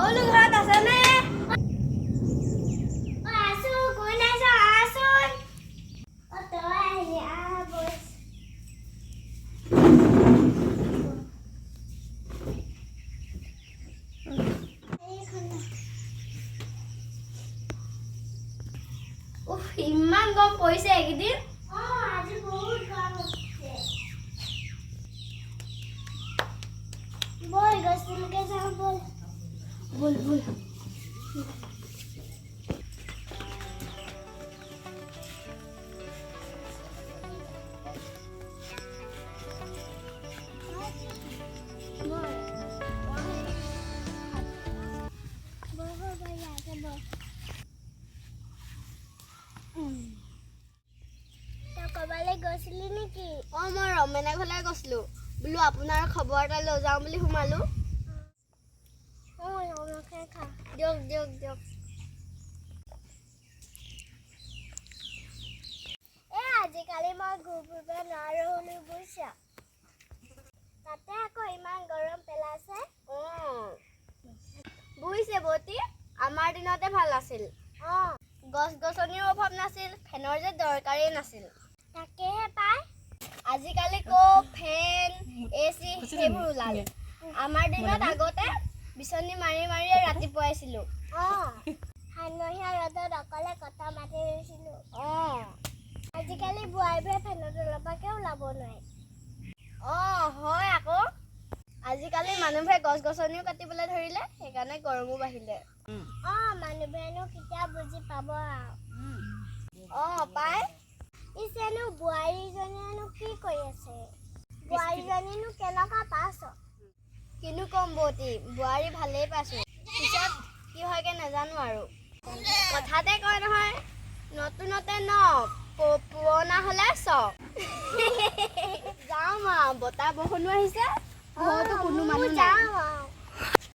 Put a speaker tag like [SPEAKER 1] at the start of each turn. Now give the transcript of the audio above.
[SPEAKER 1] Olu ঘৰত আছে নে?
[SPEAKER 2] আছো কোন আছ আছোন তই আহিলি বস
[SPEAKER 1] ইমান গৰম পৰিছে এইকেইদিন।
[SPEAKER 2] আজি বহুত গৰম হৈছে। বল গছলৈকে যাওঁ বল।
[SPEAKER 1] বল বল।
[SPEAKER 2] কবালৈ গৈছিলি নেকি?
[SPEAKER 1] মই ৰমেনা ঘৰলৈ গৈছিলো বোলো আপোনাৰ খবৰ এটা লৈ যাওঁ বুলি সোমালো। দিয়ক দিয়ক দিয়ক।
[SPEAKER 2] আজিকালি মই ঘূৰি ফুৰিব নোৱাৰো হলো বুজিছা। তাতে আকৌ ইমান গৰম পেলাইছে।
[SPEAKER 1] বুজিছে বতী, আমাৰ দিনতে ভাল আছিল। গছ গছনিৰ অভাৱ নাছিল, ফেনৰ যে দৰকাৰেই নাছিল।
[SPEAKER 2] তাকেহে পাই।
[SPEAKER 1] আজিকালি ফেন এচি সেইবোৰ ওলাল। আমাৰ দিনত আগতে বিচনী মাৰি মাৰিয়ে ৰাতিপুৱাইছিলো।
[SPEAKER 2] ধানমহীয়া ৰ'দত অকলে কটা মাটি ৰুইছিলো। আজিকালি বোৱাৰীবোৰে ফেনৰ তলৰ পৰাকে ওলাব নোৱাৰে।
[SPEAKER 1] হয় আকৌ। আজিকালি মানুহবোৰে গছ গছনিও কাটিবলৈ ধৰিলে, সেইকাৰণে গৰমো বাঢ়িলে।
[SPEAKER 2] মানুহবোৰেনো কেতিয়া বুজি পাব আৰু।
[SPEAKER 1] পাই।
[SPEAKER 2] ইছেনো বোৱাৰীজনীয়েনো কি কৰি আছে? বোৱাৰীজনীনো কেনেকুৱা পাইছ?
[SPEAKER 1] কিনো কম বৌতি, বোৱাৰী ভালেই পাইছো। পিছত কি হয়গে নাজানো আৰু। কথাতে কয় নহয়, নতুনতে ন পুৰণা হলে চখ। যাওঁ বতাহ বৰষুণো আহিছে, ঘৰতো কোনো মানুহ নাই।